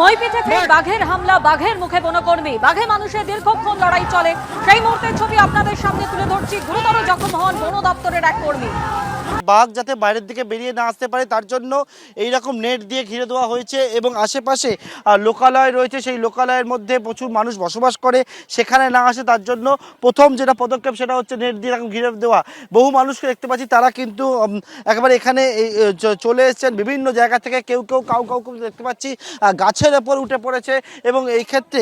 মইপিঠে ফের বাঘের হামলা, বাঘের মুখে বনকর্মী, বাঘে মানুষের দীর্ঘক্ষণ লড়াই চলে। সেই মুহূর্তের ছবি আপনাদের সামনে তুলে ধরছি। গুরুতর জখম হন বন দপ্তরের এক কর্মী। বাঘ যাতে বাইরের দিকে বেরিয়ে না আসতে পারে তার জন্য এই রকম নেট দিয়ে ঘিরে দেওয়া হয়েছে এবং আশেপাশে লোকালয় রয়েছে, সেই লোকালয়ের মধ্যে প্রচুর মানুষ বসবাস করে, সেখানে না আসে তার জন্য প্রথম যেটা পদক্ষেপ সেটা হচ্ছে নেট দিয়ে এরকম ঘিরে দেওয়া। বহু মানুষকে দেখতে পাচ্ছি তারা কিন্তু একেবারে এখানে চলে এসেছেন বিভিন্ন জায়গা থেকে, কেউ কাউ দেখতে পাচ্ছি গাছের ওপর উঠে পড়েছে এবং এই ক্ষেত্রে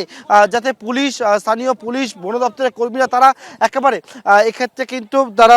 যাতে পুলিশ, স্থানীয় পুলিশ, বন দপ্তরের কর্মীরা তারা একেবারে এক্ষেত্রে কিন্তু তারা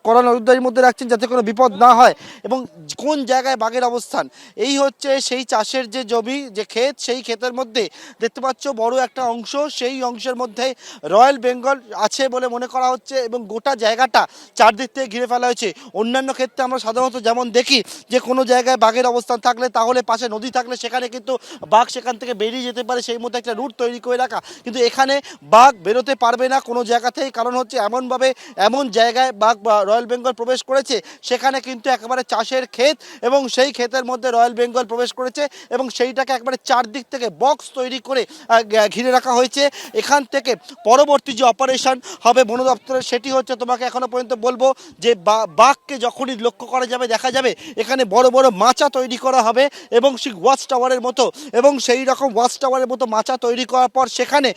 কড়া নজরদারির মধ্যে রাখছেন যাতে কোনো বিপদ না হয়। এবং কোন জায়গায় বাঘের অবস্থান, এই হচ্ছে সেই চাষের যে জমি, যে ক্ষেত, সেই ক্ষেতের মধ্যে দেখতে পাচ্ছ বড় একটা অংশ, সেই অংশের মধ্যে রয়্যাল বেঙ্গল আছে বলে মনে করা হচ্ছে এবং গোটা জায়গাটা চারদিক থেকে ঘিরে ফেলা হয়েছে। অন্যান্য ক্ষেত্রে আমরা সাধারণত যেমন দেখি যে কোনো জায়গায় বাঘের অবস্থান থাকলে, তাহলে পাশে নদী থাকলে সেখানে কিন্তু বাঘ সেখান থেকে বেরিয়ে যেতে পারে, সেই মধ্যে একটা রুট তৈরি করে রাখা। কিন্তু এখানে বাঘ বেরোতে পারবে না কোনো জায়গা থেকে, কারণ হচ্ছে এমনভাবে এমন জায়গায় বাঘ রয়্যাল বেঙ্গল প্রবেশ করেছে সেখানে কিন্তু একেবারে চাষের ক্ষেত এবং সেই ক্ষেতের মধ্যে রয়্যাল বেঙ্গল প্রবেশ করেছে এবং সেইটাকে একবারে চারদিক থেকে বক্স তৈরি করে ঘিরে রাখা হয়েছে। এখান থেকে পরবর্তী যে অপারেশন হবে বন দপ্তরের, সেটি হচ্ছে, তোমাকে এখনো পর্যন্ত বলবো যে বাঘকে যখনই লক্ষ্য করা যাবে, দেখা যাবে এখানে বড় বড় মাচা তৈরি করা হবে এবং সেই ওয়াচ টাওয়ারের মতো, এবং সেই রকম ওয়াচ টাওয়ারের মতো মাচা তৈরি করার পর সেখানে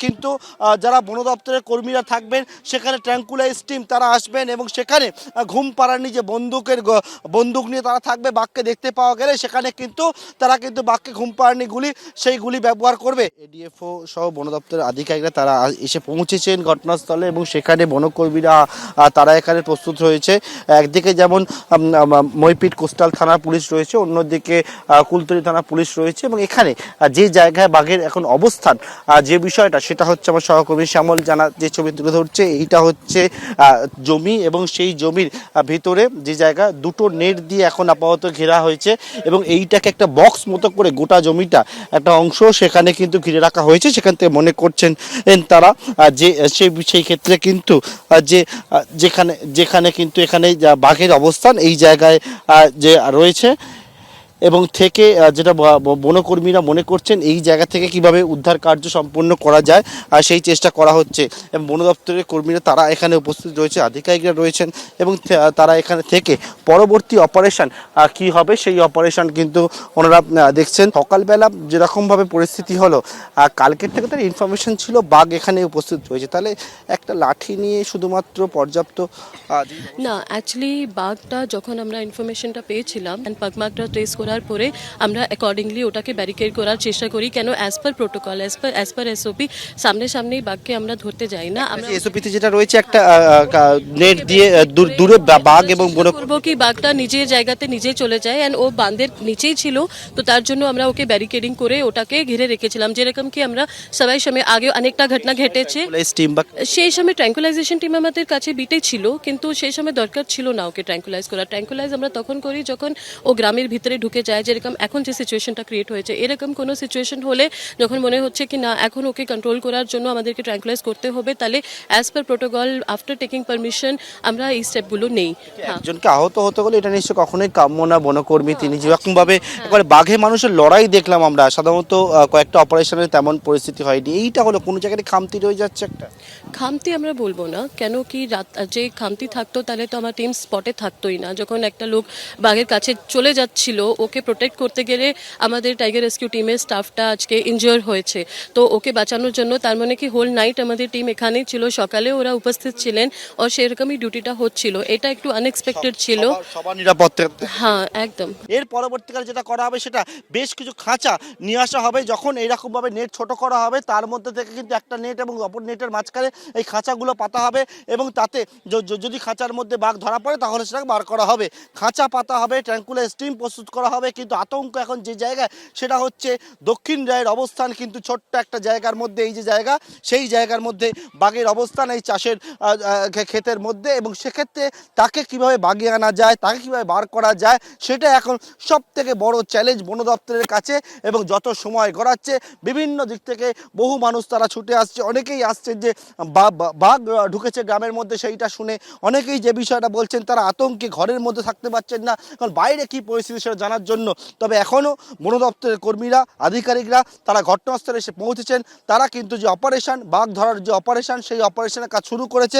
কিন্তু যারা বন দপ্তরের কর্মীরা থাকবেন, সেখানে ট্র্যাঙ্কুলাইজ টিম তারা আসবেন এবং সেখানে ঘুম পাড়ানি যে বন্দুক নিয়ে তারা থাকবে, বাঘকে দেখতে পাওয়া গেলে সেখানে কিন্তু তারা কিন্তু বাঘকে ঘুম পাড়ানি গুলি, সেই গুলি ব্যবহার করবে। এডিএফও সহ বন দপ্তরের আধিকারিকরা তারা এসে পৌঁছেছেন ঘটনাস্থলে এবং সেখানে বনকর্মীরা তারা এখানে প্রস্তুত রয়েছে। একদিকে যেমন মইপিঠ কোস্টাল থানা পুলিশ রয়েছে, অন্যদিকে কুলতলি থানা পুলিশ রয়েছে এবং এখানে যে জায়গায় বাঘের এখন অবস্থান, যে বিষয়টা সেটা হচ্ছে আমার সহকর্মী শ্যামল জানা যে ছবি তুলে ধরছে, এইটা হচ্ছে জমি এবং সেই জমির ভিতরে যে জায়গা দুটো নেট দিয়ে এখন আপাতত ঘেরা হয়েছে এবং এইটাকে একটা বক্স মতো করে গোটা জমিটা একটা অংশ সেখানে কিন্তু ঘিরে রাখা হয়েছে। সেখান থেকে মনে করছেন তারা যে সেই ক্ষেত্রে কিন্তু যেখানে কিন্তু এখানে বাঘের অবস্থান এই জায়গায় যে রয়েছে এবং থেকে যেটা বনকর্মীরা মনে করছেন এই জায়গা থেকে কিভাবে উদ্ধার কার্য সম্পন্ন করা যায় সেই চেষ্টা করা হচ্ছে এবং বন দপ্তরের কর্মীরা তারা এখানে উপস্থিত রয়েছে, আধিকারিকরা রয়েছেন এবং তারা এখানে থেকে পরবর্তী অপারেশন কি হবে সেই অপারেশন কিন্তু ওনারা দেখছেন। সকালবেলা যেরকমভাবে পরিস্থিতি হলো, কালকের থেকে তার ইনফরমেশন ছিল বাঘ এখানে উপস্থিত রয়েছে, তাহলে একটা লাঠি নিয়ে শুধুমাত্র পর্যাপ্ত না, অ্যাকচুয়ালি বাঘটা যখন আমরা ইনফরমেশনটা পেয়েছিলাম পাকমার্কটা ট্রেস করার পরে আমরা অ্যাকর্ডিংলি ওটাকে ব্যারিকেড করার চেষ্টা করি, কেন as per protocol, as per SOP সামনেই বাঘকে আমরা ধরতে যাই না। আমরা এসওপিতে যেটা রয়েছে একটা নেট দিয়ে দূরে বাঘ এবং করবো কি বাঘটা নিজের জায়গাতে নিজে চলে যায়, অ্যান্ড ও বাঁধের নিচেই ছিল, তো তার জন্য আমরা ওকে ব্যারিকেডিং করে ওটাকে ঘিরে রেখেছিলাম। যেরকম কি আমরা সবাই সময় আগে অনেকটা ঘটনা ঘটেছে, সেই সময় ট্র্যাঙ্কুলাইজেশন টিম আমাদের কাছে বিটে ছিল, কিন্তু সেই সময় দরকার ছিল না ওকে ট্র্যাঙ্কুলাইজ আমরা তখন করি যখন ও গ্রামের ভিতরে ঢুকে যায়, যেরকম এখন যে সিচুয়েশনটা ক্রিয়েট হয়েছে। এরকম কোনো সিচুয়েশন হলে যখন মনে হচ্ছে কি না এখন ওকে কন্ট্রোল করার জন্য আমাদেরকে ট্র্যাঙ্কুলাইজ করতে হবে, তাহলে as per protocol after taking permission আমরা এই স্টেপগুলো নেই। একজনকে আহত হতে গেলে এটা নিশ্চয় কখনোই কাম্য না। বনকর্মী তিনি যেরকম ভাবে একবারে বাঘে মানুষের লড়াই দেখলাম আমরা, সাধারণত কয়েকটা অপারেশনে তেমন পরিস্থিতি হয়নি, এইটা হলো কোনো জায়গায় খামতি রয়ে যাচ্ছে। একটা খামতি আমরা বলবো না, কেন কি যে খামতি থাকতো তাহলে তো আমার টিম স্পটে থাকতোই না। যখন একটা লোক বাঘের কাছে চলে যাচ্ছিল, ওকে প্রোটেক্ট করতে গেলে আমাদের টাইগার রেস্কিউ টিমের স্টাফটা আজকে ইনজিওর হয়েছে, তো ওকে বাঁচানোর জন্য তার মানে কি হোল নাইট আমাদের টিম এখানেই ছিল, সকালে ওরা উপস্থিত ছিলেন ও সেরকমই ডিউটিটা হচ্ছিল। এটা একটু আনএক্সপেক্টেড ছিল, সবার নিরাপত্তা। হ্যাঁ একদম। এর পরবর্তীকালে যেটা করা হবে সেটা বেশ কিছু খাঁচা নিয়ে আসা হবে, যখন এইরকম ভাবে নেট ছোট করা হবে তার মধ্যে থেকে কিন্তু একটা নেট এবং অপর নেটের মাঝখানে এই খাঁচাগুলো পাতা হবে এবং তাতে যদি খাঁচার মধ্যে বাঘ ধরা পড়ে তাহলে সেটাকে বার করা হবে। খাঁচা পাতা হবে, ট্র্যাঙ্কুলাইজ টিম প্রস্তুত করা হবে, কিন্তু আতঙ্ক এখন যে জায়গায় সেটা হচ্ছে দক্ষিণ রায়ের অবস্থান কিন্তু ছোট্ট একটা জায়গার মধ্যে, এই যে জায়গা সেই জায়গার মধ্যে বাঘের অবস্থান এই চাষের ক্ষেতের মধ্যে, এবং সেক্ষেত্রে তাকে কিভাবে বাগিয়ে আনা যায়, তাকে কিভাবে বার করা যায় সেটা এখন সব থেকে বড় চ্যালেঞ্জ বন দপ্তরের কাছে। এবং যত সময় গড়াচ্ছে বিভিন্ন দিক থেকে বহু মানুষ তারা ছুটে আসছে, অনেকেই আসছেন যে বাঘ ঢুকেছে গ্রামের মধ্যে, সেইটা শুনে অনেকেই যে বিষয়টা বলছেন তারা আতঙ্কে ঘরের মধ্যে থাকতে পারছেন না, কারণ বাইরে কি পরিস্থিতি সেটা জানার জন্য। তবে এখনও বন দপ্তরের কর্মীরা, আধিকারিকরা তারা ঘটনাস্থলে এসে পৌঁছেছেন। তারা কিন্তু যে অপারেশন বাঘ ধরার যে অপারেশন, সেই অপারেশনের কাজ শুরু করেছে।